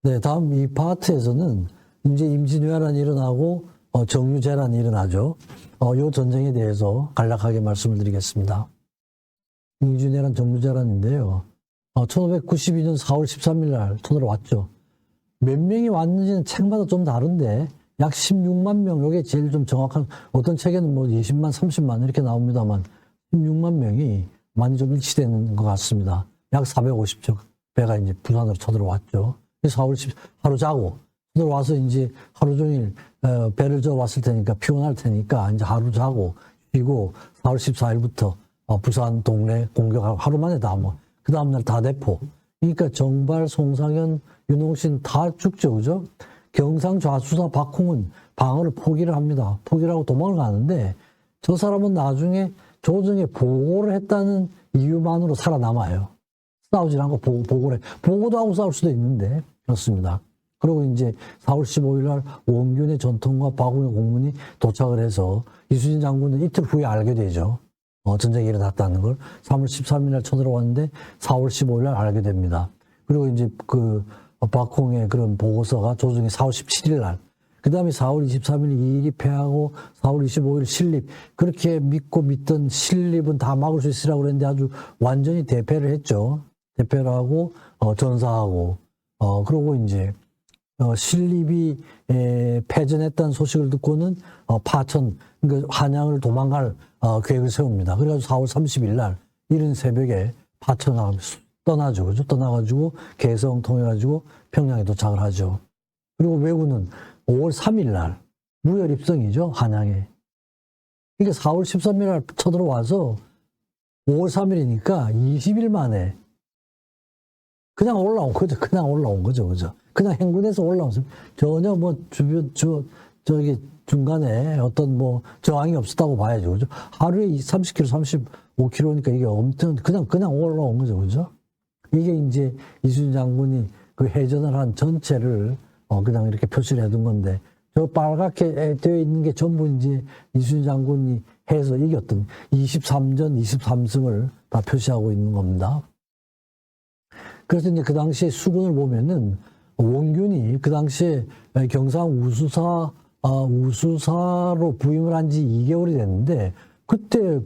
네, 다음 이 파트에서는 이제 임진왜란이 일어나고 정유재란이 일어나죠. 요 전쟁에 대해서 간략하게 말씀을 드리겠습니다. 임진왜란, 정유재란인데요. 1592년 4월 13일 날 쳐들어왔죠. 몇 명이 왔는지는 책마다 좀 다른데 약 16만 명, 요게 제일 좀 정확한, 어떤 책에는 뭐 20만, 30만 이렇게 나옵니다만 16만 명이 많이 좀 일치되는 것 같습니다. 약 450척 배가 이제 부산으로 쳐들어왔죠. 4월 10일 하루 자고 들어와서 이제 하루 종일 배를 저 왔을 테니까 피곤할 테니까 이제 하루 자고 쉬고 4월 14일부터 부산 동래 공격하고 하루 만에 다 뭐 그 다음날 다 대포. 그러니까 정발, 송상현, 윤홍신 다 죽죠, 그죠? 경상 좌수사 박홍은 방어를 포기를 합니다. 포기를 하고 도망을 가는데 저 사람은 나중에 조정에 보고를 했다는 이유만으로 살아남아요. 싸우질 않고 보고를 해. 보고도 하고 싸울 수도 있는데 그렇습니다. 그리고 이제 4월 15일 날 원균의 전통과 박웅의 공문이 도착을 해서 이순신 장군은 이틀 후에 알게 되죠. 전쟁이 일어났다는 걸. 3월 13일 날 쳐들어왔는데 4월 15일 날 알게 됩니다. 그리고 이제 그 박홍의 그런 보고서가 조정이 4월 17일 날, 그 다음에 4월 23일 이일이 패하고 4월 25일 신립, 그렇게 믿고 믿던 신립은 다 막을 수 있으라고 그랬는데 아주 완전히 대패를 했죠. 대패를 하고 전사하고 그러고 이제 신립이 패전했다는 소식을 듣고는 파천, 그러니까 한양을 도망갈 계획을 세웁니다. 그래가지고 4월 30일 날 이른 새벽에 파천을 떠나죠. 그죠? 떠나가지고 개성 통해가지고 평양에 도착을 하죠. 그리고 왜군은 5월 3일 날 무혈 입성이죠. 한양에. 그러니까 4월 13일 날 쳐들어와서 5월 3일이니까 20일 만에 그냥 올라온 거죠. 그냥 올라온 거죠. 그죠? 그냥 행군해서 올라오서 전혀 뭐 저기 중간에 어떤 뭐 저항이 없었다고 봐야죠. 그죠? 하루에 30km, 35km니까 이게 엄청 그냥 올라온 거죠. 그죠? 이게 이제 이순신 장군이 그 해전을 한 전체를 그냥 이렇게 표시를 해둔 건데 저 빨갛게 되어 있는 게 전부 이제 이순신 장군이 해서 이겼던 23전 23승을 다 표시하고 있는 겁니다. 그래서 이제 그 당시에 수군을 보면은 원균이 그 당시에 경상 우수사로 부임을 한 지 2개월이 됐는데 그때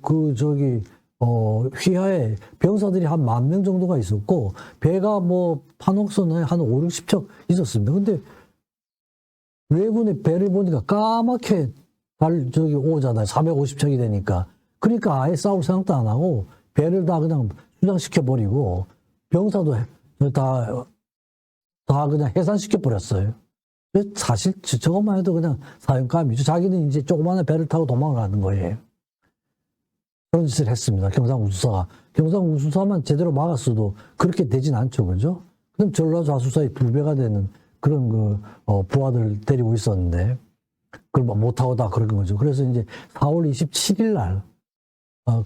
휘하에 병사들이 한 10,000명 정도가 있었고 배가 뭐 판옥선에 한 5, 60척 있었습니다. 근데 왜군의 배를 보니까 까맣게 오잖아요. 450척이 되니까. 그러니까 아예 싸울 생각도 안 하고 배를 다 그냥 수장시켜버리고 병사도 다 그냥 해산시켜버렸어요. 사실 저것만 해도 그냥 사형감이죠. 자기는 이제 조그마한 배를 타고 도망을 가는 거예요. 그런 짓을 했습니다. 경상우수사가. 경상우수사만 제대로 막았어도 그렇게 되진 않죠. 그죠? 그럼 전라좌수사의 2배가 되는 그런 부하들 데리고 있었는데 그걸 못하고 다 그런 거죠. 그래서 이제 4월 27일 날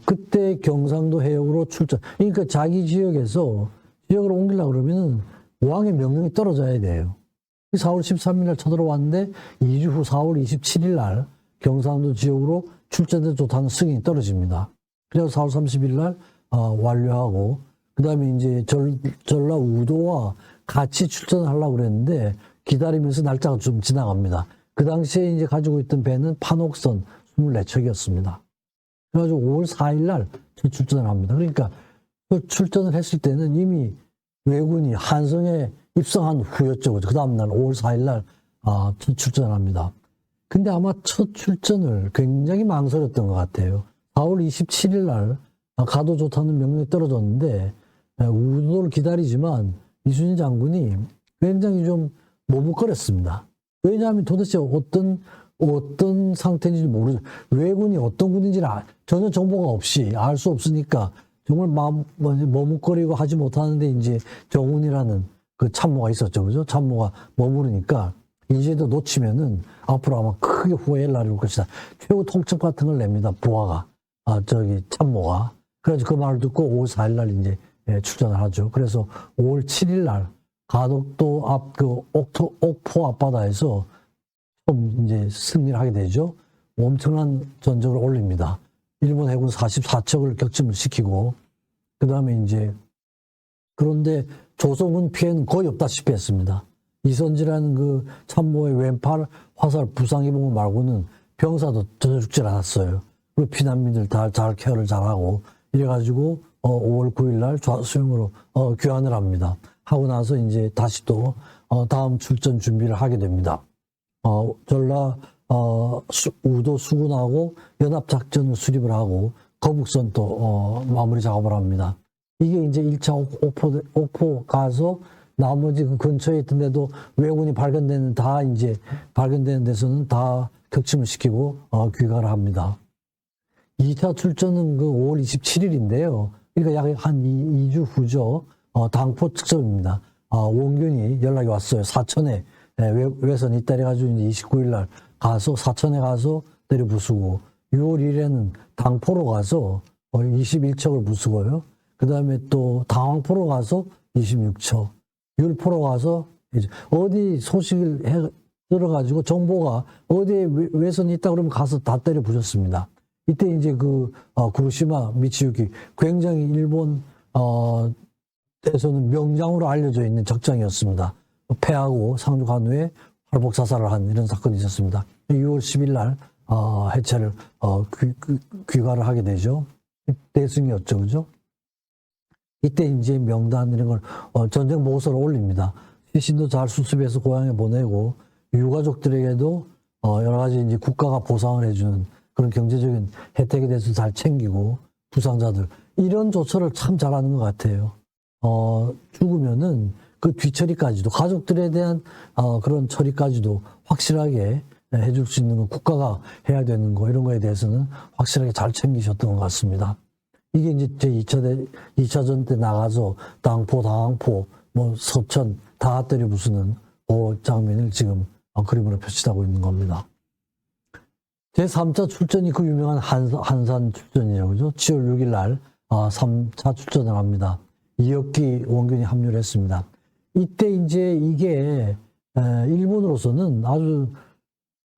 그때 경상도 해역으로 출전. 그러니까 자기 지역으로 옮기려고 그러면은 왕의 명령이 떨어져야 돼요. 4월 13일 날 쳐들어왔는데 2주 후 4월 27일 날 경상도 지역으로 출전해도 좋다는 승인이 떨어집니다. 그래서 4월 30일 날 완료하고 그 다음에 이제 전라우도와 같이 출전을 하려고 그랬는데 기다리면서 날짜가 좀 지나갑니다. 그 당시에 이제 가지고 있던 배는 판옥선 24척이었습니다. 그래가지고 5월 4일 날 출전을 합니다. 그러니까 그 출전을 했을 때는 이미 왜군이 한성에 입성한 후였죠. 그 다음날 5월 4일 날 출전을 합니다. 근데 아마 첫 출전을 굉장히 망설였던 것 같아요. 4월 27일 날 가도 좋다는 명령이 떨어졌는데 우도를 기다리지만 이순신 장군이 굉장히 좀 머뭇거렸습니다. 왜냐하면 도대체 어떤 상태인지 모르죠. 왜군이 어떤 군인지를 전혀 정보가 없이 알 수 없으니까 정말 머뭇거리고 하지 못하는데 이제 정훈이라는 그 참모가 있었죠. 그죠? 참모가 머무르니까 이제도 놓치면은 앞으로 아마 크게 후회할 날이 올 것이다. 최후 통첩 같은 걸 냅니다. 부하가. 참모가. 그래가지고 그 말을 듣고 5월 4일 날 이제 출전을 하죠. 그래서 5월 7일 날 가덕도 앞 옥포 앞바다에서 처음 이제 승리를 하게 되죠. 엄청난 전적을 올립니다. 일본 해군 44척을 격침을 시키고, 그 다음에 이제, 그런데 조선군 피해는 거의 없다시피 했습니다. 이선지라는 그 참모의 왼팔 화살 부상 입은 거 말고는 병사도 전혀 죽질 않았어요. 그리고 피난민들 다 잘 케어를 잘하고 이래가지고 5월 9일 날 수용으로 귀환을 합니다. 하고 나서 이제 다시 또 다음 출전 준비를 하게 됩니다. 전라 우도 수군하고 연합작전을 수립을 하고 거북선 또 마무리 작업을 합니다. 이게 이제 1차 옥포 가서 나머지 그 근처에 있던 데도 왜군이 발견되는 데서는 다 격침을 시키고 귀가를 합니다. 2차 출전은 그 5월 27일인데요. 그러니까 약 한 2주 후죠. 당포 특점입니다. 원균이 연락이 왔어요. 사천에 외선이 있다 그래가지고 이제 29일 날 가서 사천에 가서 때려 부수고 6월 1일에는 당포로 가서 21척을 부수고요. 그 다음에 또 당황포로 가서 26척, 율포로 가서 이제 어디 소식을 들어가지고 정보가 어디에 외선이 있다 그러면 가서 다 때려 부셨습니다. 이때 이제 그 구루시마 미치유키 굉장히 일본 에서는 명장으로 알려져 있는 적장이었습니다. 패하고 상륙한 후에 활복 자살을 한 이런 사건이 있었습니다. 6월 10일 날 해체를 귀가를 하게 되죠. 대승이었죠, 그죠? 이때 이제 명단 이런 걸 전쟁 보고서를 올립니다. 시신도 잘 수습해서 고향에 보내고 유가족들에게도 여러 가지 이제 국가가 보상을 해주는 그런 경제적인 혜택에 대해서 잘 챙기고 부상자들 이런 조처를 참 잘하는 것 같아요. 죽으면은 그 뒤처리까지도 가족들에 대한 그런 처리까지도 확실하게 해줄 수 있는 건 국가가 해야 되는 거 이런 거에 대해서는 확실하게 잘 챙기셨던 것 같습니다. 이게 이제 제 2차전 때 나가서 당포, 당황포, 뭐 서천 다 때려 부수는 그 장면을 지금 그림으로 표시하고 있는 겁니다. 제3차 출전이 그 유명한 한산 출전이에요. 그죠? 7월 6일 날 3차 출전을 합니다. 이혁기 원균이 합류를 했습니다. 이때 이제 이게 일본으로서는 아주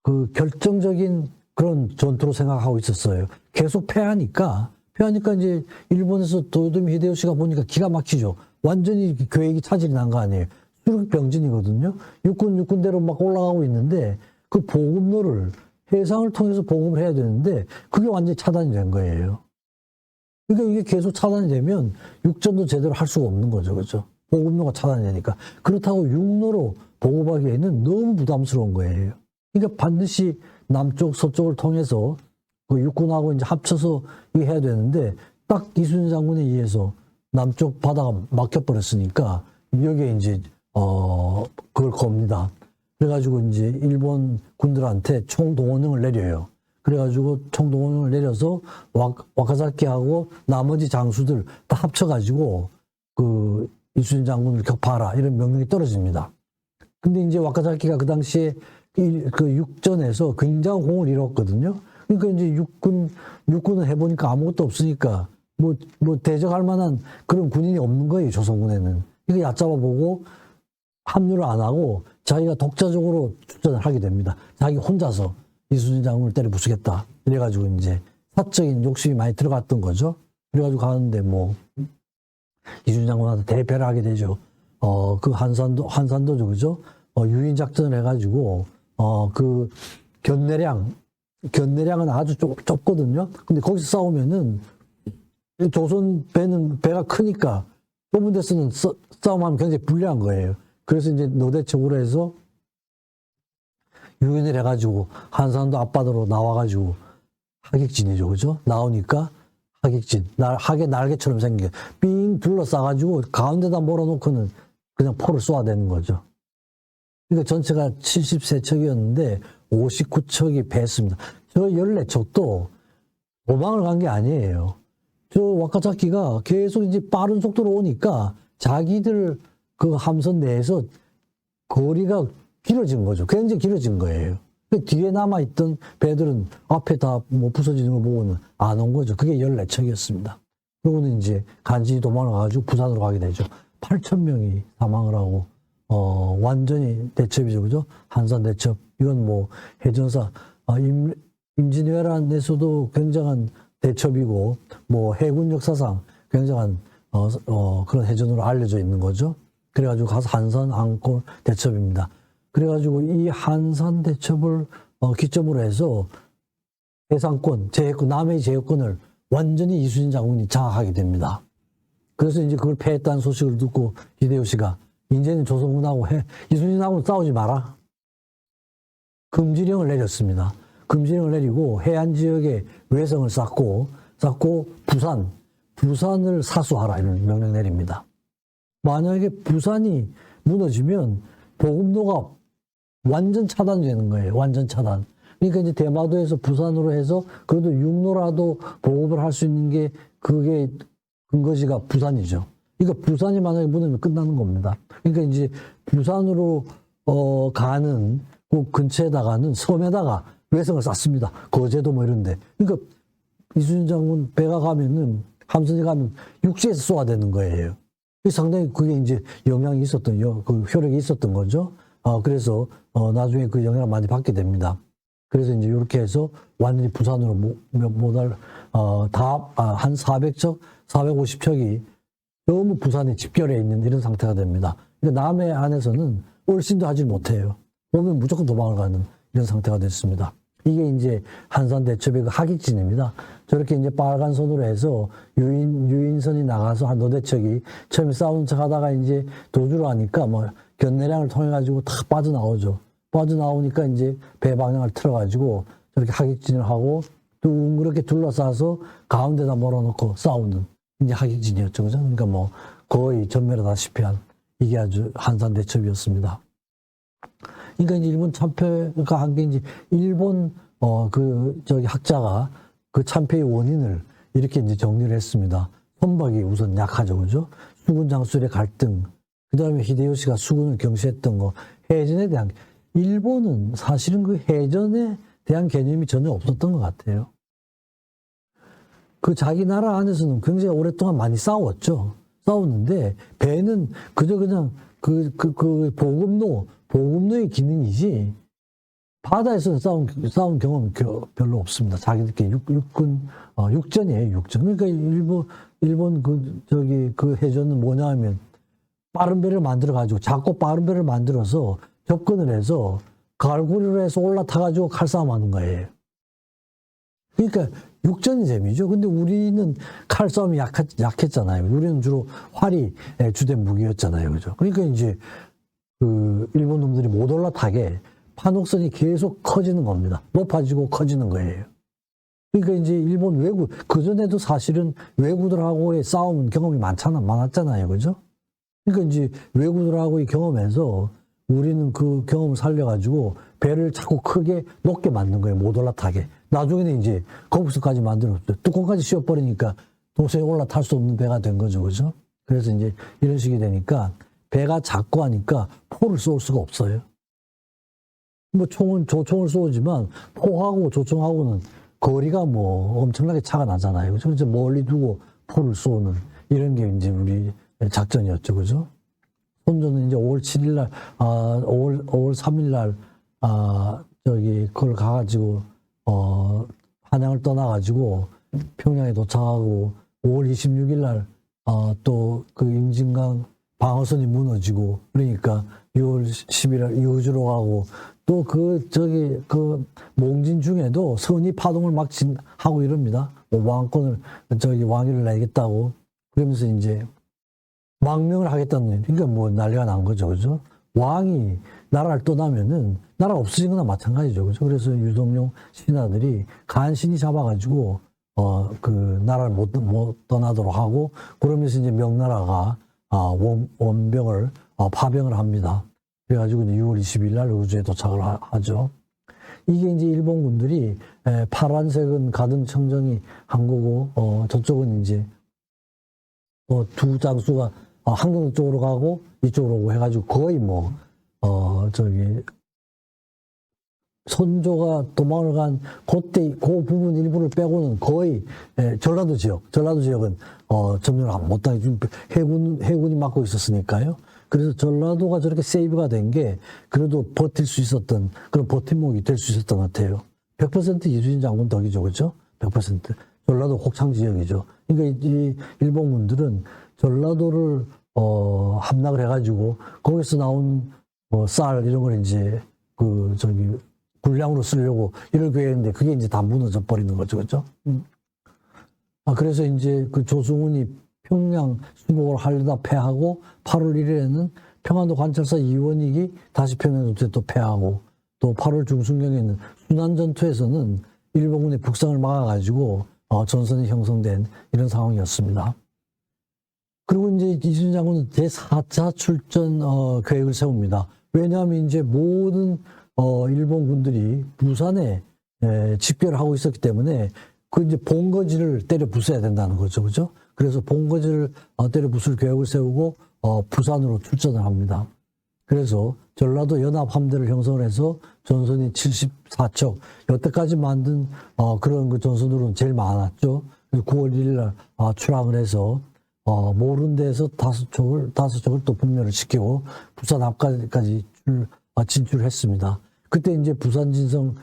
그 결정적인 그런 전투로 생각하고 있었어요. 계속 패하니까 이제 일본에서 도요토미 히데요시가 보니까 기가 막히죠. 완전히 계획이 차질이 난 거 아니에요. 수륙병진이거든요. 육군대로 막 올라가고 있는데 그 보급로를 해상을 통해서 보급을 해야 되는데 그게 완전히 차단이 된 거예요. 그러니까 이게 계속 차단이 되면 육전도 제대로 할 수가 없는 거죠. 그죠? 보급로가 차단이 되니까. 그렇다고 육로로 보급하기에는 너무 부담스러운 거예요. 그러니까 반드시 남쪽, 서쪽을 통해서 그 육군하고 이제 합쳐서 이거 해야 되는데 딱 이순신 장군에 의해서 남쪽 바다가 막혀버렸으니까 여기에 이제, 그걸 겁니다. 그래가지고 이제 일본 군들한테 총동원령을 내려요. 그래가지고 총동원령을 내려서 와카사키하고 나머지 장수들 다 합쳐가지고 그 이순신 장군을 격파하라 이런 명령이 떨어집니다. 근데 이제 와카사키가 그 당시에 그 육전에서 굉장한 공을 이뤘거든요. 그러니까 이제 육군을 해보니까 아무것도 없으니까 뭐 대적할 만한 그런 군인이 없는 거예요, 조선군에는. 이거 얕잡아보고 합류를 안 하고 자기가 독자적으로 출전을 하게 됩니다. 자기 혼자서 이순신 장군을 때려 부수겠다. 이래가지고 이제 사적인 욕심이 많이 들어갔던 거죠. 그래가지고 가는데 뭐 이순신 장군한테 대패를 하게 되죠. 그 한산도죠, 그죠? 유인 작전을 해가지고 그 견내량은 아주 좁거든요. 근데 거기서 싸우면은 조선 배가 크니까 좁은 데서는 싸움하면 굉장히 불리한 거예요. 그래서 이제 노대척으로 해서 유인을 해가지고 한산도 앞바다로 나와가지고 하객진이죠, 그죠? 나오니까 하객진, 하객 날개처럼 생긴 게 삥 둘러싸가지고 가운데다 몰아놓고는 그냥 포를 쏘아대는 거죠. 그러니까 전체가 73척이었는데 59척이 패했습니다. 저 14척도 도망을 간 게 아니에요. 저 와카사키가 계속 이제 빠른 속도로 오니까 자기들 그 함선 내에서 거리가 길어진 거죠. 굉장히 길어진 거예요. 뒤에 남아있던 배들은 앞에 다 뭐 부서지는 걸 보고는 안 온 거죠. 그게 14척이었습니다. 그러고는 이제 간신히 도망을 가가지고 부산으로 가게 되죠. 8,000명이 사망을 하고, 완전히 대첩이죠. 그죠? 한산 대첩. 이건 뭐 해전사, 임진왜란에서도 굉장한 대첩이고, 뭐 해군 역사상 굉장한, 그런 해전으로 알려져 있는 거죠. 그래가지고 가서 한산 안골 대첩입니다. 그래가지고 이 한산 대첩을 기점으로 해서 해상권, 제해권, 남해의 제해권을 완전히 이순신 장군이 장악하게 됩니다. 그래서 이제 그걸 패했다는 소식을 듣고 히데요시가 이제는 조선군하고 이순신하고 싸우지 마라. 금지령을 내렸습니다. 금지령을 내리고 해안 지역에 외성을 쌓고 부산을 사수하라 이런 명령 내립니다. 만약에 부산이 무너지면 보급로가 완전 차단되는 거예요. 완전 차단. 그러니까 이제 대마도에서 부산으로 해서 그래도 육로라도 보급을 할 수 있는 게 그게 근거지가 부산이죠. 그러니까 부산이 만약에 무너지면 끝나는 겁니다. 그러니까 이제 부산으로 가는 그 근처에다가는 섬에다가 외성을 쌓습니다. 거제도 뭐 이런데. 그러니까 이순신 장군 배가 가면은 함선이 가면 육지에서 쏘아야 되는 거예요. 상당히 그게 이제 영향이 있었던 그 효력이 있었던 거죠. 그래서 나중에 그 영향을 많이 받게 됩니다. 그래서 이제 이렇게 해서 완전히 부산으로 한 400척, 450척이 너무 부산에 집결해 있는 이런 상태가 됩니다. 그러니까 남해 안에서는 얼씬도 하지 못해요. 보면 무조건 도망을 가는 이런 상태가 됐습니다. 이게 이제 한산 대첩의 그 하객진입니다. 저렇게 이제 빨간 선으로 해서 유인선이 나가서 한 노대척이 처음에 싸우는 척 하다가 이제 도주를 하니까 뭐 견내량을 통해 가지고 다 빠져나오죠. 빠져나오니까 이제 배 방향을 틀어가지고 저렇게 하객진을 하고 둥그렇게 둘러싸서 가운데다 몰아놓고 싸우는 이제 하객진이었죠. 그죠? 그러니까 뭐 거의 전멸하다시피 한 이게 아주 한산 대첩이었습니다. 그러니까 이제 일본 참패가 한 게 이제 일본 학자가 그 참패의 원인을 이렇게 이제 정리를 했습니다. 선박이 우선 약하죠, 그죠? 수군 장수의 갈등, 그 다음에 히데요시가 수군을 경시했던 거, 해전에 대한 일본은 사실은 그 해전에 대한 개념이 전혀 없었던 것 같아요. 그 자기 나라 안에서는 굉장히 오랫동안 많이 싸웠죠. 싸웠는데 배는 그냥 보급로의 기능이지 바다에서 싸운 경험은 별로 없습니다. 자기들끼리 육전이에요, 육전. 그러니까 일본 그 해전은 뭐냐 하면 빠른 배를 만들어가지고 작고 빠른 배를 만들어서 접근을 해서 갈고리로 해서 올라타가지고 칼싸움 하는 거예요. 그러니까 육전이 재미죠. 근데 우리는 칼싸움이 약했잖아요. 우리는 주로 활이 주된 무기였잖아요. 그죠? 그러니까 이제 그 일본 놈들이 못 올라타게 판옥선이 계속 커지는 겁니다. 높아지고 커지는 거예요. 그러니까 이제 일본 외구, 그전에도 사실은 외구들하고의 싸움 경험이 많았잖아요. 그죠? 그러니까 이제 외구들하고의 경험에서 우리는 그 경험을 살려가지고 배를 자꾸 크게 높게 만든 거예요. 못 올라타게. 나중에는 이제 거북선까지 만들었죠. 뚜껑까지 씌워버리니까 도저히 올라탈 수 없는 배가 된 거죠. 그죠? 그래서 이제 이런 식이 되니까 배가 작고 하니까 포를 쏠 수가 없어요. 뭐 조총을 쏘지만 포하고 조총하고는 거리가 뭐 엄청나게 차가 나잖아요. 그죠? 그래서 멀리 두고 포를 쏘는 이런 게 이제 우리 작전이었죠. 그죠? 손조는 이제 5월 7일 날, 5월 3일 날, 그걸 가가지고, 한양을 떠나가지고 평양에 도착하고 5월 26일 날, 또 그 임진강 방어선이 무너지고 그러니까 6월 11일 이우주로 가고 또 몽진 중에도 선이 파동을 막 하고 이럽니다. 뭐 왕위를 내겠다고 그러면서 이제 망명을 하겠다는, 그러니까 뭐 난리가 난 거죠. 그죠? 왕이 나라를 떠나면은 나라가 없어진 거나 마찬가지죠. 그죠? 그래서 유동룡 신하들이 간신히 잡아가지고, 그 나라를 못 떠나도록 하고, 그러면서 이제 명나라가, 원병을, 파병을 합니다. 그래가지고 이제 6월 20일 날 우주에 도착을 하죠. 이게 이제 일본군들이, 파란색은 가든 청정이 한 거고, 저쪽은 이제, 두 장수가 한강 쪽으로 가고 이쪽으로 오고 해가지고 거의 선조가 도망을 간 그때 그 부분 일부를 빼고는 거의 전라도 지역은 점령을 못하게 지금 해군이 막고 있었으니까요. 그래서 전라도가 저렇게 세이브가 된 게 그래도 버틸 수 있었던 그런 버팀목이 될 수 있었던 것 같아요. 100% 이순신 장군 덕이죠, 그렇죠? 100% 전라도 곡창 지역이죠. 그러니까 이 일본군들은 전라도를 함락을 해가지고 거기서 나온 쌀 이런 걸 이제 군량으로 쓰려고 이럴 계획인데 그게 이제 다 무너져 버리는 거죠, 그렇죠? 그래서 이제 그 조승훈이 평양 수복을 하려다 패하고 8월 1일에는 평안도 관찰사 이원익이 다시 평양 전투에 또 패하고 또 8월 중순경에는 순안 전투에서는 일본군의 북상을 막아가지고 전선이 형성된 이런 상황이었습니다. 그리고 이제 이순신 장군은 제4차 출전 계획을 세웁니다. 왜냐하면 이제 모든 일본군들이 부산에 집결을 하고 있었기 때문에 그 이제 본거지를 때려 부숴야 된다는 거죠, 그죠? 그래서 본거지를 때려 부술 계획을 세우고 부산으로 출전을 합니다. 그래서 전라도 연합함대를 형성을 해서 전선이 74척, 여태까지 만든 그런 그 전선으로는 제일 많았죠. 그래서 9월 1일 날 출항을 해서 모른 데에서 5척을 또 분멸을 시키고 부산 앞까지 진출했습니다. 그때 이제 부산 진성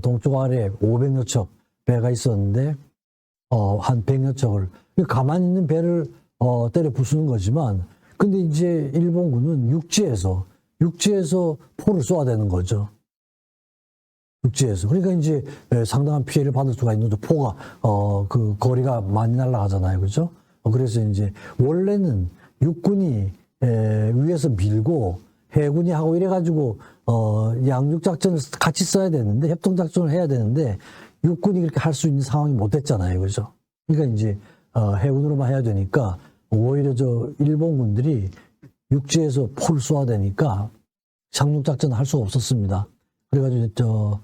동쪽 아래에 500여 척 배가 있었는데 한 100여 척을 가만히 있는 배를 때려 부수는 거지만 근데 이제 일본군은 육지에서 포를 쏘아야 되는 거죠. 육지에서. 그러니까 이제 상당한 피해를 받을 수가 있는데 포가 그 거리가 많이 날아가잖아요. 그죠? 그래서 이제 원래는 육군이 위에서 밀고 해군이 하고 이래가지고 양육작전을 같이 써야 되는데 협동작전을 해야 되는데 육군이 그렇게 할 수 있는 상황이 못 됐잖아요. 그죠? 그러니까 이제 해군으로만 해야 되니까 오히려 일본군들이 육지에서 포를 쏘아야 되니까 상륙작전을 할 수가 없었습니다. 그래가지고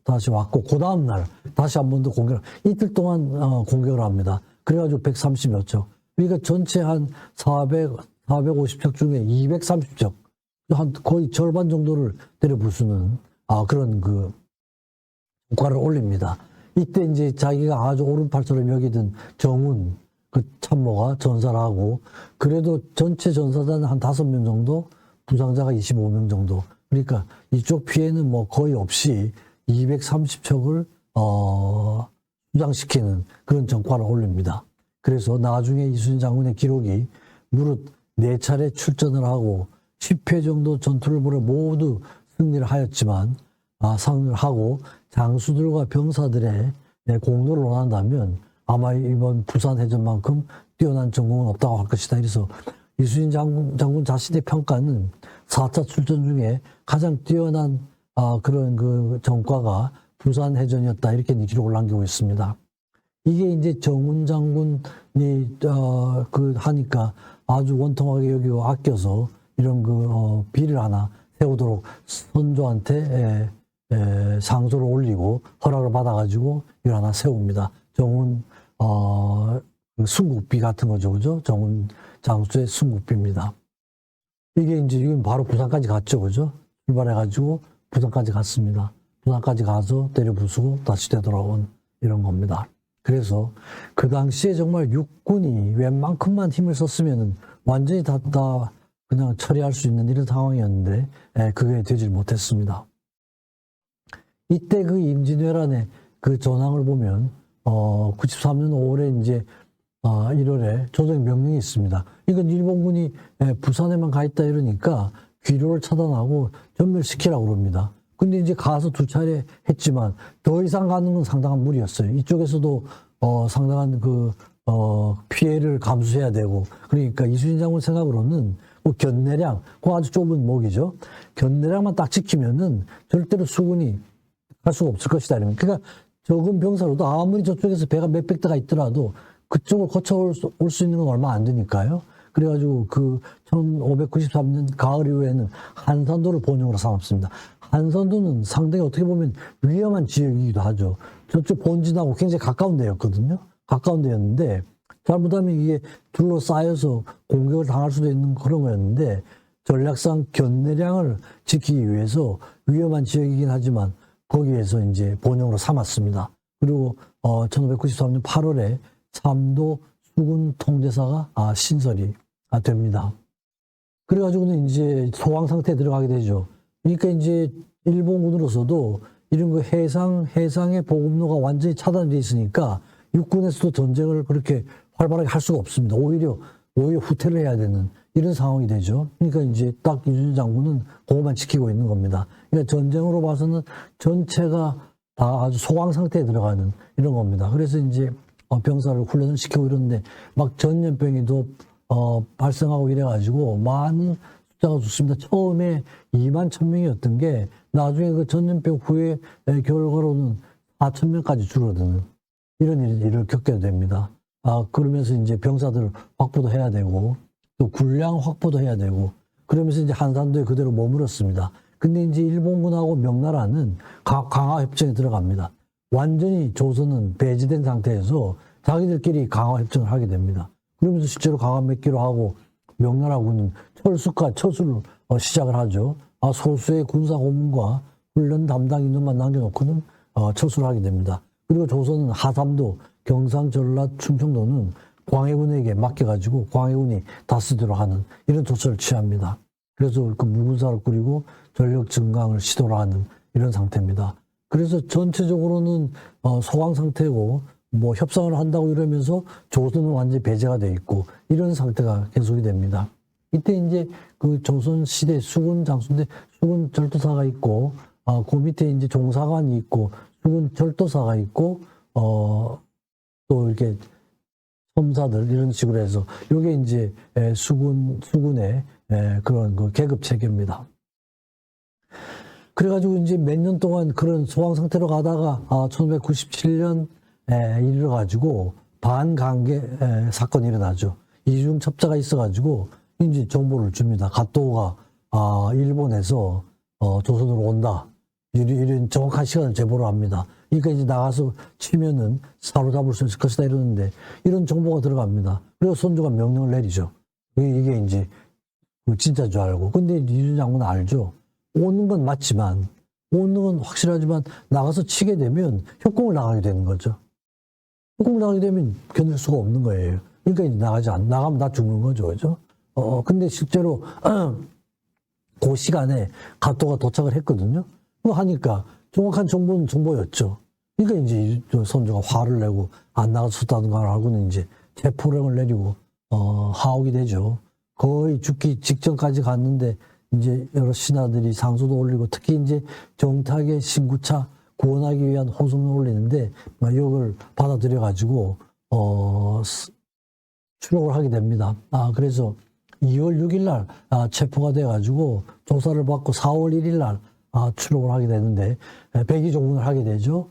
다시 왔고 그 다음날 다시 한 번 더 공격을 이틀 동안 공격을 합니다. 그래가지고 130여 척. 그러니까 전체 한 450척 중에 230척 한 거의 절반 정도를 때려 부수는 그런 그 효과를 올립니다. 이때 이제 자기가 아주 오른팔처럼 여기던 정운 그 참모가 전사를 하고 그래도 전체 전사단 한 5명 정도 부상자가 25명 정도 그러니까 이쪽 피해는 뭐 거의 없이 230척을 수장시키는 그런 전과를 올립니다. 그래서 나중에 이순신 장군의 기록이 무릇 4차례 출전을 하고 10회 정도 전투를 벌여 모두 승리를 하였지만 상을 하고 장수들과 병사들의 공로를 원한다면 아마 이번 부산해전만큼 뛰어난 전공은 없다고 할 것이다. 그래서 이순신 장군 자신의 평가는 4차 출전 중에 가장 뛰어난 그런 그 전과가 부산해전이었다. 이렇게 기록을 남기고 있습니다. 이게 이제 정운 장군이 하니까 아주 원통하게 여기고 아껴서 이런 비를 하나 세우도록 선조한테 상소를 올리고 허락을 받아가지고 이걸 하나 세웁니다. 정운 순국비 같은 거죠, 그죠? 정운 장수의 순국비입니다. 이건 바로 부산까지 갔죠, 그죠? 출발해가지고 부산까지 갔습니다. 부산까지 가서 때려 부수고 다시 되돌아온 이런 겁니다. 그래서 그 당시에 정말 육군이 웬만큼만 힘을 썼으면은 완전히 다 그냥 처리할 수 있는 이런 상황이었는데 그게 되질 못했습니다. 이때 그 임진왜란의 그 전황을 보면 93년 5월에 이제 1월에 조정 명령이 있습니다. 이건 일본군이 부산에만 가 있다 이러니까 귀로를 차단하고 전멸시키라고 그럽니다. 근데 이제 가서 2차례 했지만 더 이상 가는 건 상당한 무리였어요. 이쪽에서도 상당한 피해를 감수해야 되고 그러니까 이순신 장군 생각으로는 견내량, 그 아주 좁은 목이죠. 견내량만 딱 지키면은 절대로 수군이 갈 수가 없을 것이다. 그러니까 적은 병사로도 아무리 저쪽에서 배가 몇백 대가 있더라도 그쪽을 거쳐올 수 있는 건 얼마 안 되니까요. 그래가지고 1593년 가을 이후에는 한산도를 본용으로 삼았습니다. 한산도는 상당히 어떻게 보면 위험한 지역이기도 하죠. 저쪽 본진하고 굉장히 가까운 데였거든요. 가까운 데였는데 잘못하면 이게 둘러싸여서 공격을 당할 수도 있는 그런 거였는데 전략상 견내량을 지키기 위해서 위험한 지역이긴 하지만 거기에서 이제 본용으로 삼았습니다. 그리고 1593년 8월에 삼도 수군 통제사가 신설이 됩니다. 그래가지고는 이제 소강 상태에 들어가게 되죠. 그러니까 이제 일본군으로서도 이런 거 해상의 보급로가 완전히 차단되어 있으니까 육군에서도 전쟁을 그렇게 활발하게 할 수가 없습니다. 오히려 오히려 후퇴를 해야 되는 이런 상황이 되죠. 그러니까 이제 딱 이순신 장군은 그것만 지키고 있는 겁니다. 그러니까 전쟁으로 봐서는 전체가 다 아주 소강 상태에 들어가는 이런 겁니다. 그래서 이제 병사를 훈련을 시키고 이러는데 막 전염병이 또 발생하고 이래가지고 많은 숫자가 좋습니다. 처음에 2만 1,000명이었던 게 나중에 그 전염병 후에 결과로는 4,000명까지 줄어드는 이런 일을 겪게 됩니다. 그러면서 이제 병사들 확보도 해야 되고 또 군량 확보도 해야 되고 그러면서 이제 한산도에 그대로 머물렀습니다. 근데 이제 일본군하고 명나라는 강화 협정에 들어갑니다. 완전히 조선은 배제된 상태에서 자기들끼리 강화 협정을 하게 됩니다. 그러면서 실제로 강화 맺기로 하고 명나라군은 철수과 처수를 시작을 하죠. 소수의 군사 고문과 훈련 담당 인원만 남겨놓고는 철수를 하게 됩니다. 그리고 조선은 하삼도, 경상, 전라, 충청도는 광해군에게 맡겨가지고 광해군이 다스리도록 하는 이런 조처를 취합니다. 그래서 그 무군사를 꾸리고 전력 증강을 시도를 하는 이런 상태입니다. 그래서 전체적으로는 소강 상태고 뭐 협상을 한다고 이러면서 조선은 완전히 배제가 돼 있고 이런 상태가 계속이 됩니다. 이때 이제 그 조선 시대 수군 장수인데 수군 절도사가 있고 그 밑에 이제 종사관이 있고 수군 절도사가 있고 또 이렇게 첨사들 이런 식으로 해서 이게 이제 수군의 그런 그 계급 체계입니다. 그래가지고 이제 몇 년 동안 그런 소강 상태로 가다가 1997년 이르러가지고 반강계 사건이 일어나죠. 이중 첩자가 있어가지고 이제 정보를 줍니다. 갓도가 일본에서 조선으로 온다. 이런 정확한 시간을 제보를 합니다. 그러니까 이제 나가서 치면은 사로잡을 수 있을 것이다 이러는데 이런 정보가 들어갑니다. 그리고 선조가 명령을 내리죠. 이게 이제 진짜인 줄 알고. 근데 이순신 장군은 알죠. 오는 건 맞지만 오는 건 확실하지만 나가서 치게 되면 협공을 나가게 되는 거죠. 협공을 나가게 되면 견딜 수가 없는 거예요. 그러니까 이제 나가면 다 죽는 거죠. 그죠? 근데 실제로 그 시간에 갓도가 도착을 했거든요. 하니까 정확한 정보는 정보였죠. 그러니까 이제 선조가 화를 내고 안 나갔었다는 걸 알고는 이제 체포령을 내리고 하옥이 되죠. 거의 죽기 직전까지 갔는데 이제 여러 신하들이 상소도 올리고 특히 이제 정탁의 신구차 구원하기 위한 호송을 올리는데 이걸 받아들여 가지고 추록을 하게 됩니다. 그래서 2월 6일 날 체포가 돼 가지고 조사를 받고 4월 1일 날 추록을 하게 되는데 백의종군을 하게 되죠.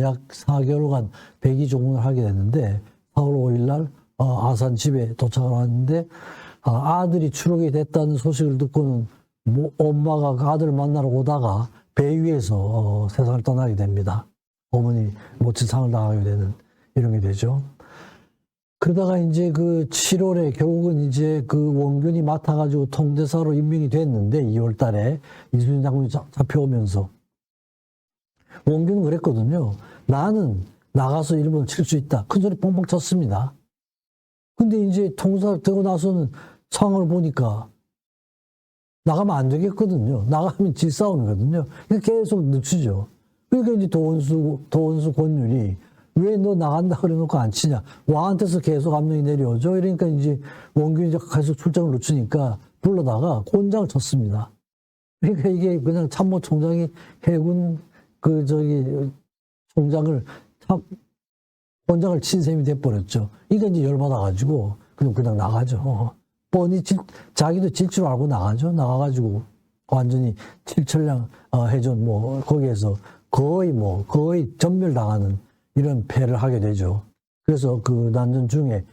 약 4개월간 백의종군을 하게 되는데 4월 5일 날 아산 집에 도착을 하는데 아들이 추록이 됐다는 소식을 듣고는 엄마가 그 아들을 만나러 오다가 배 위에서 세상을 떠나게 됩니다. 어머니 모친상을 당하게 되는 이런 게 되죠. 그러다가 이제 그 7월에 결국은 이제 그 원균이 맡아가지고 통대사로 임명이 됐는데 2월 달에 이순신 장군이 잡혀오면서 원균은 그랬거든요. 나는 나가서 일본을 칠 수 있다. 큰 소리 뻥뻥 쳤습니다. 근데 이제 통사를 되고 나서는 상황을 보니까 나가면 안 되겠거든요. 나가면 질싸움이거든요. 그러니까 계속 늦추죠. 그러니까 이제 도원수 권율이 왜 너 나간다 그래 놓고 안 치냐. 왕한테서 계속 압력이 내려오죠. 그러니까 이제 원균이 계속 출장을 늦추니까 불러다가 곤장을 쳤습니다. 그러니까 이게 그냥 참모총장이 해군 총장을 곤장을 친 셈이 돼버렸죠. 그러니까 이제 열받아가지고 그냥 나가죠. 뻔히 자기도 질 줄 알고 나가죠. 나가가지고 완전히 칠천량 해전 거기에서 거의 전멸당하는 이런 패를 하게 되죠. 그래서 그 난전 중에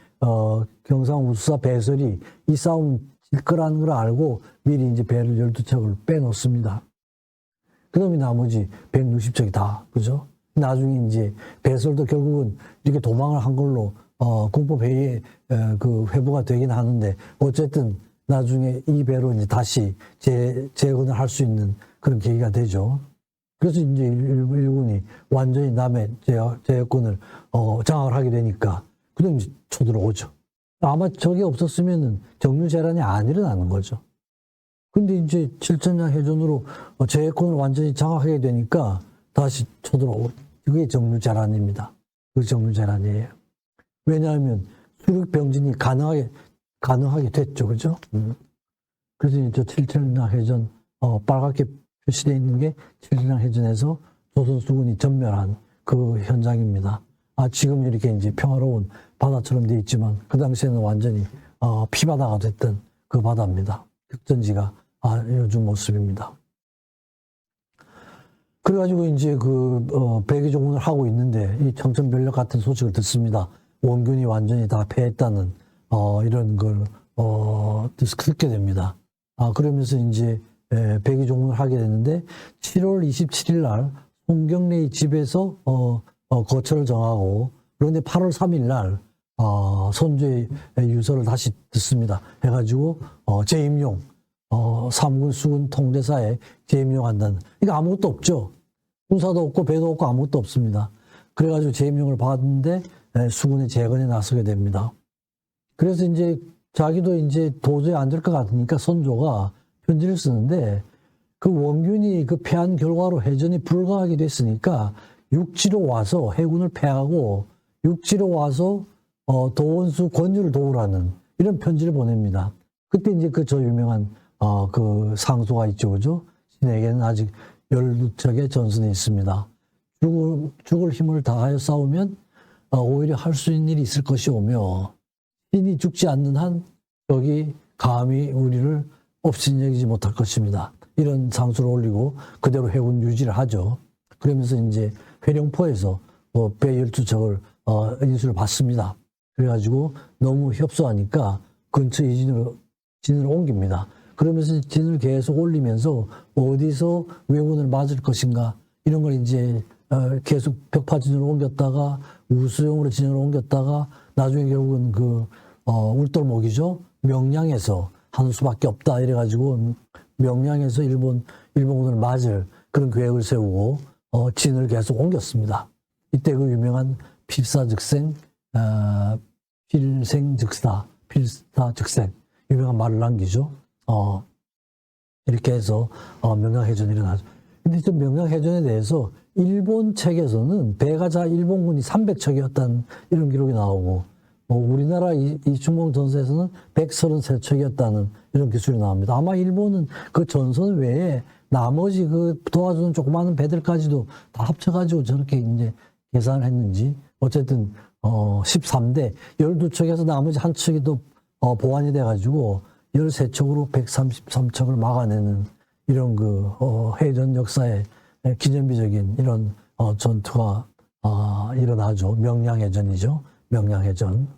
경상우수사 배설이 이 싸움 질 거라는 걸 알고 미리 이제 배를 12척을 빼놓습니다. 그다음에 나머지 160척이 다 그죠? 나중에 이제 배설도 결국은 이렇게 도망을 한 걸로 군법회의에 그 회부가 되긴 하는데 어쨌든 나중에 이 배로 이제 다시 재건을 할 수 있는 그런 계기가 되죠. 그래서 이제 일본이 완전히 남의 제해권을 장악을 하게 되니까 그다음 이제 쳐들어오죠. 아마 저게 없었으면은 정유재란이 안 일어나는 거죠. 근데 이제 7천량 해전으로 제해권을 완전히 장악하게 되니까 다시 쳐들어오고 그게 정유재란입니다. 그게 정유재란이에요. 왜냐하면 수륙병진이 가능하게 됐죠. 그죠? 그래서 이제 7천량 해전, 빨갛게 표시되어 있는 게 7천량 해전에서 조선수군이 전멸한 그 현장입니다. 지금 이렇게 이제 평화로운 바다처럼 되어 있지만, 그 당시에는 완전히, 피바다가 됐던 그 바다입니다. 격전지가, 요즘 모습입니다. 그래가지고 이제 백의종군을 하고 있는데, 이 청천벽력 같은 소식을 듣습니다. 원균이 완전히 다 패했다는, 이런 걸, 듣게 됩니다. 그러면서 이제, 백의종군을 하게 되는데, 7월 27일 날, 송경래의 집에서, 거처를 정하고, 그런데 8월 3일 날, 선조의 유서를 다시 듣습니다. 해가지고, 재임용, 삼군 수군 통제사에 재임용한다는. 그러니까 아무것도 없죠. 군사도 없고 배도 없고 아무것도 없습니다. 그래가지고 재임용을 받았는데 수군의 재건에 나서게 됩니다. 그래서 이제 자기도 이제 도저히 안 될 것 같으니까 선조가 편지를 쓰는데 그 원균이 그 패한 결과로 해전이 불가하게 됐으니까 육지로 와서 해군을 패하고 육지로 와서 도원수 권유를 도우라는 이런 편지를 보냅니다. 그때 이제 그 저 유명한 그 상소가 있죠, 그죠? 신에게는 아직 12척의 전선이 있습니다. 죽을 힘을 다하여 싸우면 오히려 할 수 있는 일이 있을 것이오며 신이 죽지 않는 한 적이 감히 우리를 업신여기지 못할 것입니다. 이런 상소를 올리고 그대로 해군 유지를 하죠. 그러면서 이제 회령포에서 배 12척을 인수를 받습니다. 그래가지고 너무 협소하니까 근처 진을 옮깁니다. 그러면서 진을 계속 올리면서 어디서 왜군을 맞을 것인가 이런 걸 이제 계속 벽파진으로 옮겼다가 우수용으로 진을 옮겼다가 나중에 결국은 울돌목이죠. 명량에서 하는 수밖에 없다 이래가지고 명량에서 일본군을 맞을 그런 계획을 세우고 진을 계속 옮겼습니다. 이때 그 유명한 필사즉생 유명한 말을 남기죠. 이렇게 해서 명량해전이 일어나죠. 근데 좀 명량해전에 대해서 일본 책에서는 배가 일본군이 300척이었다는 이런 기록이 나오고 우리나라 이충봉 전서에서는 133척이었다는 이런 기술이 나옵니다. 아마 일본은 그 전선 외에 나머지 그 도와주는 조그마한 배들까지도 다 합쳐가지고 저렇게 이제 계산을 했는지 어쨌든 13대 12척에서 나머지 한 척이 또 보완이 돼가지고 13척으로 133척을 막아내는 이런 해전 역사의 기념비적인 이런 전투가 일어나죠. 명량해전이죠. 명량해전.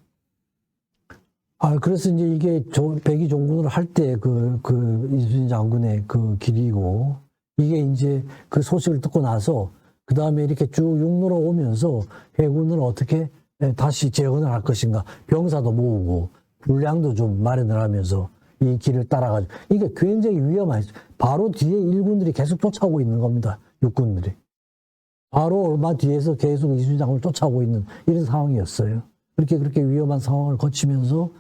그래서 이제 이게 백의종군을 할 때 이순신 장군의 그 길이고 이게 이제 그 소식을 듣고 나서 그 다음에 이렇게 쭉 육로로 오면서 해군을 어떻게 다시 재건을 할 것인가. 병사도 모으고 군량도 좀 마련을 하면서 이 길을 따라가지고 이게 굉장히 위험하죠. 바로 뒤에 일군들이 계속 쫓아오고 있는 겁니다. 육군들이. 바로 얼마 뒤에서 계속 이순신 장군을 쫓아오고 있는 이런 상황이었어요. 그렇게 위험한 상황을 거치면서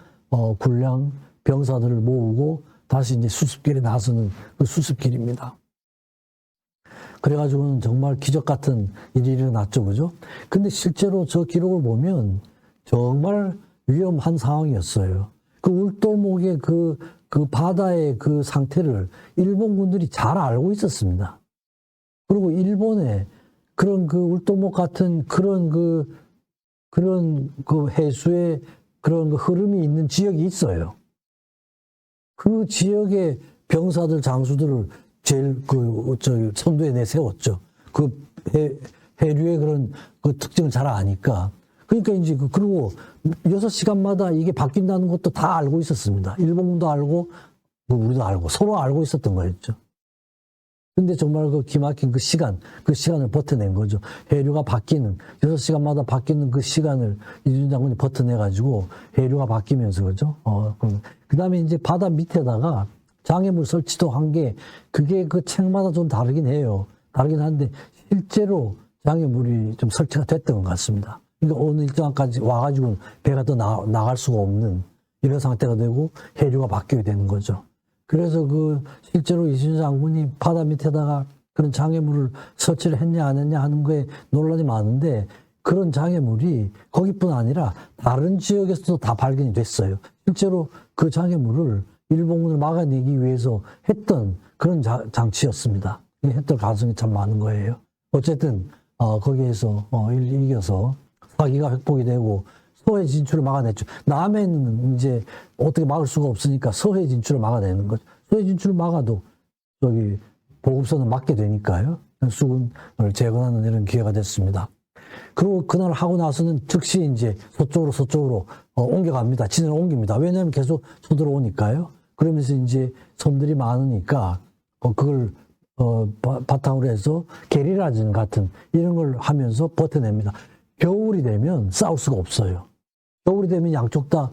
군량 병사들을 모으고 다시 이제 수습길에 나서는 그 수습길입니다. 그래가지고는 정말 기적 같은 일이 일어났죠, 그죠? 근데 실제로 저 기록을 보면 정말 위험한 상황이었어요. 그 울돌목의 그 바다의 그 상태를 일본군들이 잘 알고 있었습니다. 그리고 일본에 그런 그 울돌목 같은 그런 해수의 그런 흐름이 있는 지역이 있어요. 그 지역의 병사들, 장수들을 제일 선두에 내세웠죠. 해류의 그런 특징을 잘 아니까. 그러니까 이제 그리고 6시간마다 이게 바뀐다는 것도 다 알고 있었습니다. 일본군도 알고, 우리도 알고, 서로 알고 있었던 거였죠. 근데 정말 기막힌 그 시간을 버텨낸 거죠. 해류가 바뀌는, 6시간마다 바뀌는 그 시간을 이순신 장군이 버텨내가지고 해류가 바뀌면서, 그죠? 그 다음에 이제 바다 밑에다가 장애물 설치도 한 게, 그게 그 책마다 좀 다르긴 해요. 다르긴 한데, 실제로 장애물이 좀 설치가 됐던 것 같습니다. 그러니까 어느 일정까지 와가지고 배가 더 나갈 수가 없는 이런 상태가 되고 해류가 바뀌게 되는 거죠. 그래서 실제로 이순신 장군이 바다 밑에다가 그런 장애물을 설치를 했냐 안 했냐 하는 거에 논란이 많은데 그런 장애물이 거기뿐 아니라 다른 지역에서도 다 발견이 됐어요. 실제로 그 장애물을 일본군을 막아내기 위해서 했던 그런 장치였습니다. 했던 가능성이 참 많은 거예요. 어쨌든 거기에서 이겨서 사기가 획복이 되고 서해 진출을 막아냈죠. 남해는 이제 어떻게 막을 수가 없으니까 서해 진출을 막아내는 거죠. 서해 진출을 막아도 저기 보급선을 막게 되니까요. 수군을 재건하는 이런 기회가 됐습니다. 그리고 그날 하고 나서는 즉시 이제 서쪽으로 옮겨갑니다. 진을 옮깁니다. 왜냐하면 계속 쳐들어오니까요. 그러면서 이제 섬들이 많으니까 그걸 바탕으로 해서 게리라전 같은 이런 걸 하면서 버텨냅니다. 겨울이 되면 싸울 수가 없어요. 겨울이 되면 양쪽 다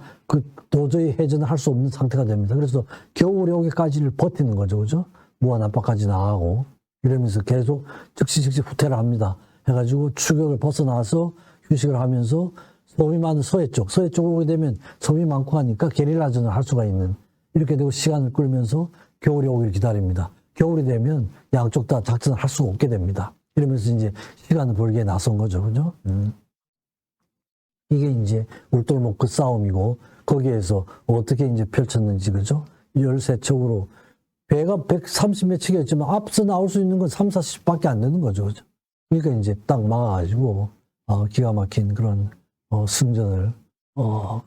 도저히 해전을 할 수 없는 상태가 됩니다. 그래서 겨울에 오기까지를 버티는 거죠. 그죠? 무한 압박까지 나가고 이러면서 계속 즉시 후퇴를 합니다. 해가지고 추격을 벗어나서 휴식을 하면서 섬이 많은 서해 쪽으로 오게 되면 섬이 많고 하니까 게릴라전을 할 수가 있는 이렇게 되고 시간을 끌면서 겨울이 오기를 기다립니다. 겨울이 되면 양쪽 다 작전을 할 수가 없게 됩니다. 이러면서 이제 시간을 벌기에 나선 거죠. 그죠? 이게 이제 울돌목 그 싸움이고 거기에서 어떻게 이제 펼쳤는지 그죠? 13척으로 배가 130몇 척이었지만 앞서 나올 수 있는 건 3, 40밖에 안 되는 거죠. 그죠? 그러니까 이제 딱 막아가지고 기가 막힌 그런 승전을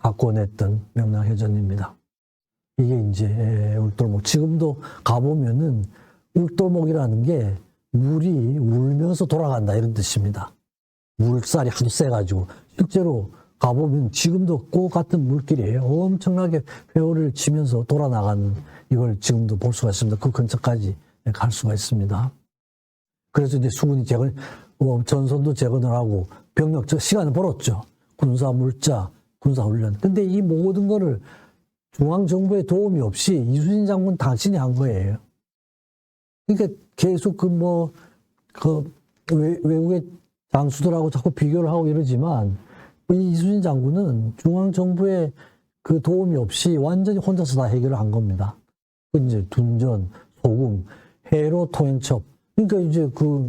갖고 냈던 명랑해전입니다. 이게 이제 울돌목. 지금도 가보면은 울돌목이라는 게 물이 울면서 돌아간다 이런 뜻입니다. 물살이 하도 세가지고 실제로 가보면 지금도 그 같은 물길이에요. 엄청나게 회오리를 치면서 돌아나가는 이걸 지금도 볼 수가 있습니다. 그 근처까지 갈 수가 있습니다. 그래서 이제 수군이 전선도 재건을 하고 병력 시간을 벌었죠. 군사 물자, 군사 훈련. 근데 이 모든 거를 중앙정부의 도움이 없이 이순신 장군 당신이 한 거예요. 그러니까 계속 외국의 장수들하고 자꾸 비교를 하고 이러지만 이 이순신 장군은 중앙정부의 그 도움이 없이 완전히 혼자서 다 해결을 한 겁니다. 이제 둔전, 소금, 해로 통행첩. 그러니까 이제 그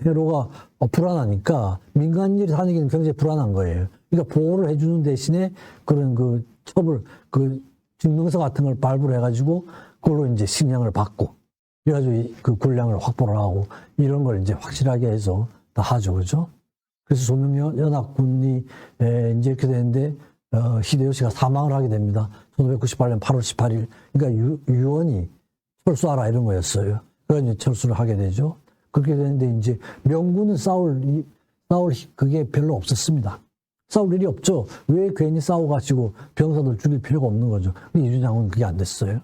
해로가 불안하니까 민간인이 다니기는 굉장히 불안한 거예요. 그러니까 보호를 해주는 대신에 그런 그 첩을 증명서 같은 걸 발부를 해가지고 그걸로 이제 식량을 받고 그래가지고 그 군량을 확보를 하고 이런 걸 이제 확실하게 해서 다 하죠. 그죠? 그래서 조명연합군이 이제 이렇게 되는데 히데요시가 사망을 하게 됩니다. 1998년 8월 18일. 그러니까 유언이 철수하라 이런 거였어요. 그래서 이제 철수를 하게 되죠. 그렇게 되는데 이제 명군은 싸울 그게 별로 없었습니다. 싸울 일이 없죠. 왜 괜히 싸워가지고 병사들 죽일 필요가 없는 거죠. 이순신 장군은 그게 안 됐어요.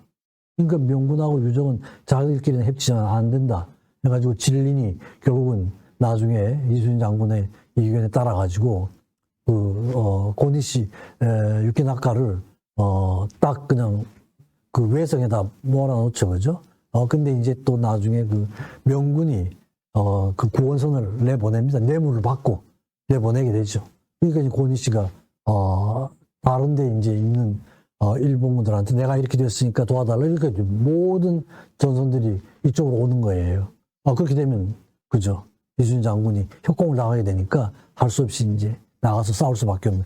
그러니까 명군하고 유정은 자기들끼리는 협치가 안 된다. 해가지고 진린이 결국은 나중에 이순신 장군의 의견에 따라가지고 고니시 유키나카를 딱 그냥 그 외성에다 몰아놓죠, 그죠? 근데 이제 또 나중에 그 명군이 그 구원선을 내보냅니다. 뇌물을 받고 내보내게 되죠. 그러니까 이제 고니시가 다른데 이제 있는 일본군들한테 내가 이렇게 됐으니까 도와달라. 이렇게 모든 전선들이 이쪽으로 오는 거예요. 그렇게 되면 그죠? 이순신 장군이 협공을 나가게 되니까 할 수 없이 이제 나가서 싸울 수밖에 없는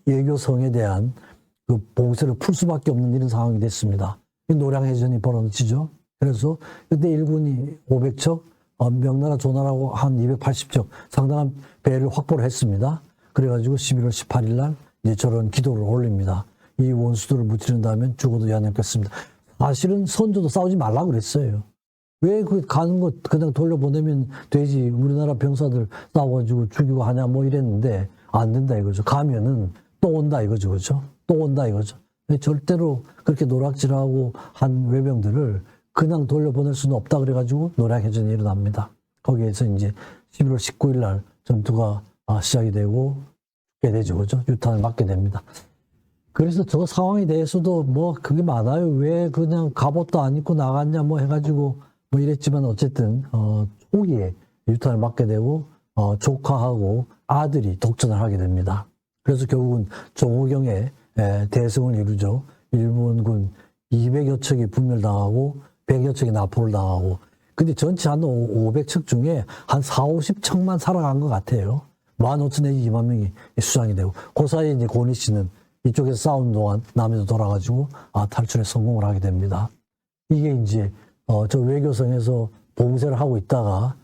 예교성에 대한 그 봉쇄를 풀 수밖에 없는 이런 상황이 됐습니다. 노량해전이 벌어지죠. 그래서 그때 일군이 500척, 명나라 조나라고 한 280척 상당한 배를 확보를 했습니다. 그래가지고 11월 18일 날 이제 저런 기도를 올립니다. 이 원수들을 무찌른다면 죽어도 야념겠습니다. 사실은 선조도 싸우지 말라고 그랬어요. 왜 가는 거 그냥 돌려보내면 되지. 우리나라 병사들 싸워가지고 죽이고 하냐 뭐 이랬는데 안 된다 이거죠. 가면은 또 온다 이거죠. 그죠? 또 온다 이거죠. 절대로 그렇게 노략질하고 한 외병들을 그냥 돌려보낼 수는 없다 그래가지고 노량해전이 일어납니다. 거기에서 이제 11월 19일 날 전투가 시작이 되고 죽게 되죠. 그죠? 유탄을 맞게 됩니다. 그래서 저 상황에 대해서도 뭐 그게 많아요. 왜 그냥 갑옷도 안 입고 나갔냐 뭐 해가지고 뭐 이랬지만 어쨌든 초기에 유탄을 맞게 되고 조카하고 아들이 독전을 하게 됩니다. 그래서 결국은 종호경에 대승을 이루죠. 일본군 200여 척이 분멸당하고 100여 척이 납포를 당하고 근데 전체 한 500척 중에 한 4, 50척만 살아간 것 같아요. 15,000 내지 2만 명이 수장이 되고, 그 사이에 이제 고은희 씨는 이쪽에서 싸우는 동안 남해도 돌아가지고 탈출에 성공을 하게 됩니다. 이게 이제 저 외교성에서 봉쇄를 하고 있다가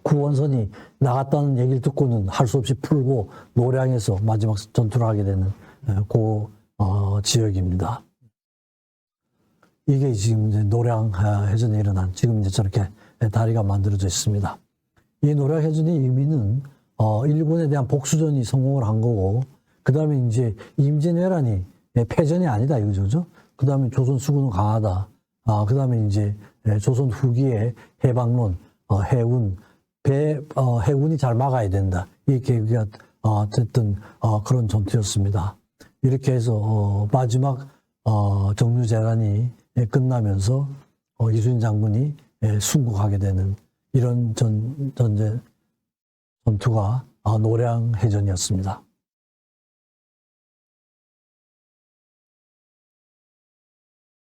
구원선이 나갔다는 얘기를 듣고는 할 수 없이 풀고 노량에서 마지막 전투를 하게 되는 그 지역입니다. 이게 지금 이제 노량 해전에 일어난, 지금 이제 저렇게 다리가 만들어져 있습니다. 이 노량 해전의 의미는 일본에 대한 복수전이 성공을 한 거고, 그 다음에 이제 임진왜란이 패전이 아니다 이거죠. 그 다음에 조선 수군은 강하다. 그 다음에 이제 조선 후기에 해방론, 해군이 잘 막아야 된다. 이 계기가 됐던 그런 전투였습니다. 이렇게 해서 마지막 정유재란이 끝나면서 이순신 장군이 순국하게 되는 이런 전투가 노량해전이었습니다.